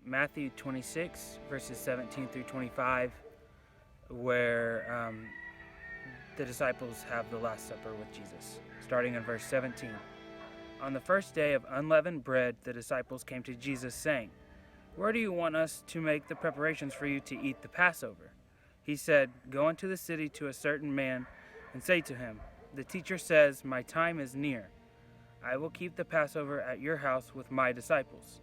Matthew 26, verses 17 through 25, where the disciples have the Last Supper with Jesus. Starting in verse 17. On the first day of unleavened bread, the disciples came to Jesus, saying, "Where do you want us to make the preparations for you to eat the Passover?" He said, "Go into the city to a certain man and say to him, 'The teacher says, my time is near. I will keep the Passover at your house with my disciples.'"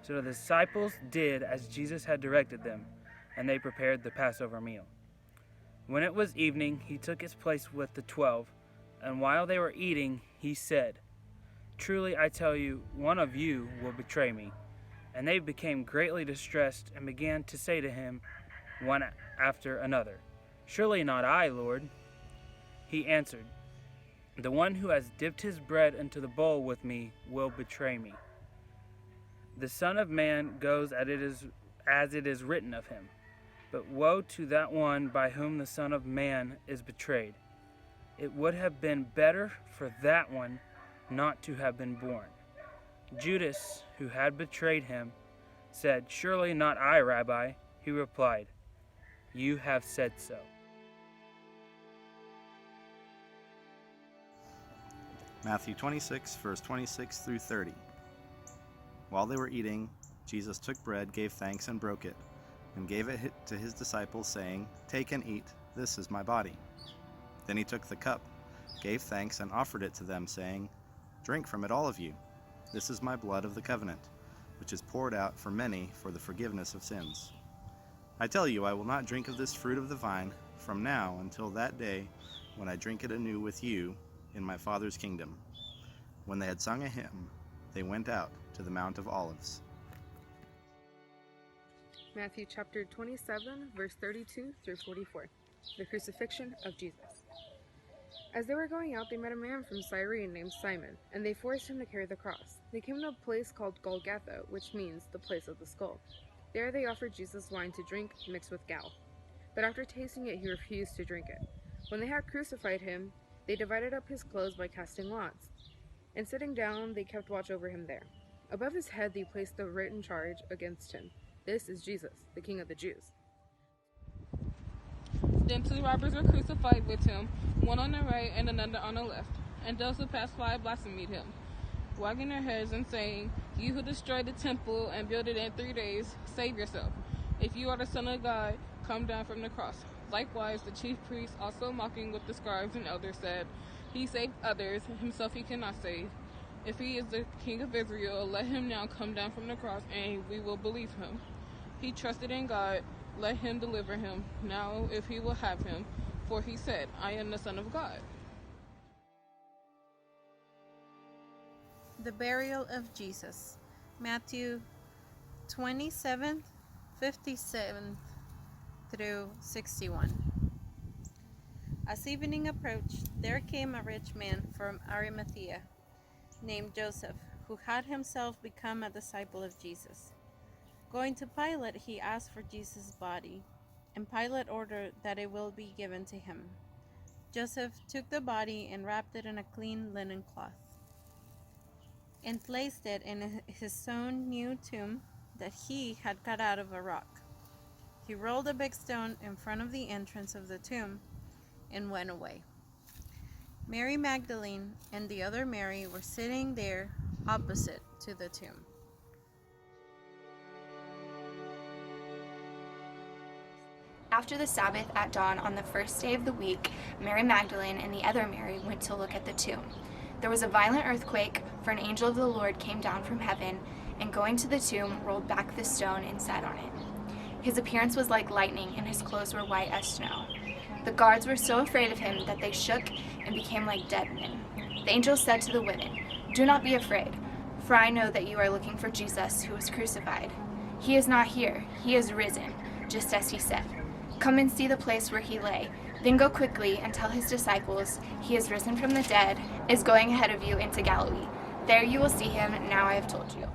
So the disciples did as Jesus had directed them, and they prepared the Passover meal. When it was evening, he took his place with the 12, and while they were eating, he said, "Truly I tell you, one of you will betray me." And they became greatly distressed and began to say to him, one after another, "Surely not I, Lord." He answered, "The one who has dipped his bread into the bowl with me will betray me. The Son of Man goes as it is written of him. But woe to that one by whom the Son of Man is betrayed. It would have been better for that one not to have been born." Judas, who had betrayed him, said, "Surely not I, Rabbi." He replied, "You have said so." Matthew 26, verse 26 through 30. While they were eating, Jesus took bread, gave thanks, and broke it, and gave it to his disciples, saying, "Take and eat, this is my body." Then he took the cup, gave thanks, and offered it to them, saying, "Drink from it, all of you. This is my blood of the covenant, which is poured out for many for the forgiveness of sins. I tell you, I will not drink of this fruit of the vine from now until that day when I drink it anew with you in my Father's kingdom." When they had sung a hymn, they went out to the Mount of Olives. Matthew chapter 27, verse 32 through 44. The crucifixion of Jesus. As they were going out, they met a man from Cyrene named Simon, and they forced him to carry the cross. They came to a place called Golgotha, which means the place of the skull. There they offered Jesus wine to drink mixed with gall. But after tasting it, he refused to drink it. When they had crucified him, they divided up his clothes by casting lots. And sitting down, they kept watch over him there. Above his head they placed the written charge against him: "This is Jesus, the King of the Jews." Then 2 robbers were crucified with him, one on the right and another on the left. And those who passed by blasphemed him, wagging their heads and saying, "You who destroyed the temple and built it in 3 days, save yourself. If you are the Son of God, come down from the cross." Likewise, the chief priests, also mocking with the scribes and elders, said, "He saved others, himself he cannot save. If he is the King of Israel, let him now come down from the cross, and we will believe him. He trusted in God, let him deliver him, now if he will have him, for he said, 'I am the Son of God.'" The burial of Jesus. Matthew 27, 57 through 61. As evening approached, there came a rich man from Arimathea, named Joseph, who had himself become a disciple of Jesus. Going to Pilate, he asked for Jesus' body, and Pilate ordered that it will be given to him. Joseph took the body and wrapped it in a clean linen cloth, and placed it in his own new tomb that he had cut out of a rock. He rolled a big stone in front of the entrance of the tomb and went away. Mary Magdalene and the other Mary were sitting there opposite to the tomb. After the Sabbath at dawn on the first day of the week, Mary Magdalene and the other Mary went to look at the tomb. There was a violent earthquake, for an angel of the Lord came down from heaven, and going to the tomb, rolled back the stone and sat on it. His appearance was like lightning, and his clothes were white as snow. The guards were so afraid of him that they shook and became like dead men. The angel said to the women, "Do not be afraid, for I know that you are looking for Jesus, who was crucified. He is not here, he is risen, just as he said. Come and see the place where he lay. Then go quickly and tell his disciples, he is risen from the dead, is going ahead of you into Galilee. There you will see him, now I have told you."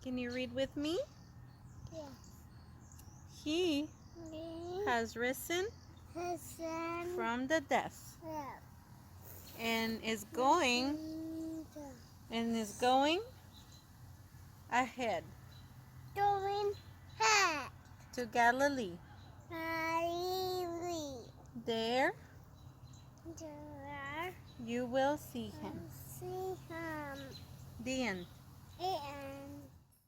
Can you read with me? He has risen from the dead and is going ahead to Galilee. There you will see him. The end.